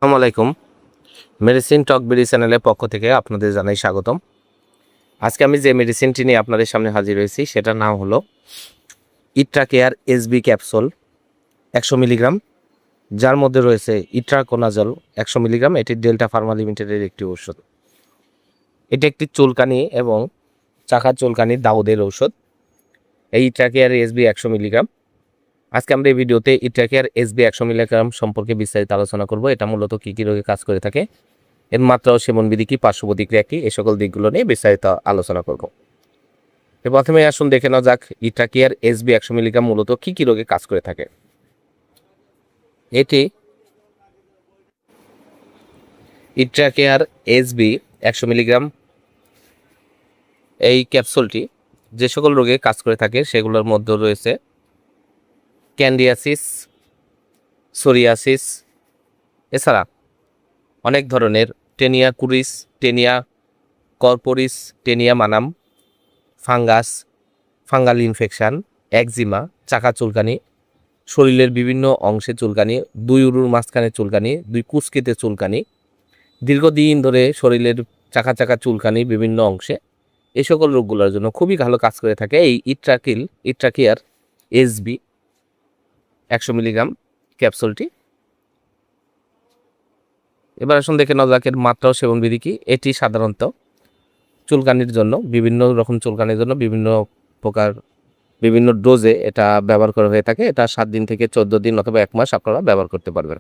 আসসালামু আলাইকুম। মেডিসিন টক বিডি চ্যানেলের পক্ষ থেকে আপনাদের জানাই স্বাগতম। আজকে আমি যে মেডিসিনটি নিয়ে আপনাদের সামনে হাজির হয়েছি সেটার নাম হলো ইট্রাকেয়ার এসবি ক্যাপসুল 100 মিলিগ্রাম, যার মধ্যে রয়েছে ইট্রাকোনাজল 100 মিলিগ্রাম। এটি ডেল্টা ফার্মা লিমিটেডের একটি ঔষধ। এটি একটি চুলকানি এবং চাকার চুলকানির দাউদের ঔষধ। এই ইট্রাকেয়ার এসবি 100 মিলিগ্রাম। আজকে আমরা এই ভিডিওতে ইট্রাকেয়ার এসবি 100 মিলিগ্রাম সম্পর্কে বিস্তারিত আলোচনা করব। এটা মূলত কী কী রোগে কাজ করে থাকে, এর মাত্রা ও সেবনবিধি কি, পার্শ্ব প্রতিক্রিয়া কি, এই সকল দিকগুলো নিয়ে বিস্তারিত আলোচনা করব। প্রথমে আসুন দেখে নেওয়া যাক ইট্রাকেয়ার এসবি 100 মিলিগ্রাম মূলত কী কী রোগে কাজ করে থাকে। এটি ইট্রাকেয়ার এসবি 100 মিলিগ্রাম এই ক্যাপসুলটি যে সকল রোগে কাজ করে থাকে সেগুলোর মধ্যে রয়েছে ক্যান্ডিয়াসিস, সোরিয়াসিস, এছাড়া অনেক ধরনের tinea cruris, tinea corporis, tinea manuum, fungus, fungal infection, eczema, চাকা চুলকানি, শরীরের বিভিন্ন অংশে চুলকানি, দুই উরুর মাঝখানে চুলকানি, দুই কুচকিতে চুলকানি, দীর্ঘদিন ধরে শরীরের চাকা চাকা চুলকানি বিভিন্ন অংশে, এই সকল রোগগুলোর জন্য খুবই ভালো কাজ করে থাকে এই ইট্রাকেয়ার এসবি 100 মিলিগ্রাম ক্যাপসুলটি। এবার আসুন দেখে নেওয়া যাক এর মাত্রা ও সেবনবিধি কি। এটি সাধারণত চুলকানির জন্য, বিভিন্ন রকম চুলকানির জন্য বিভিন্ন ডোজে এটা ব্যবহার করা হয়ে থাকে। এটা 7 দিন থেকে 14 দিন অথবা 1 মাস আপনারা ব্যবহার করতে পারবেন।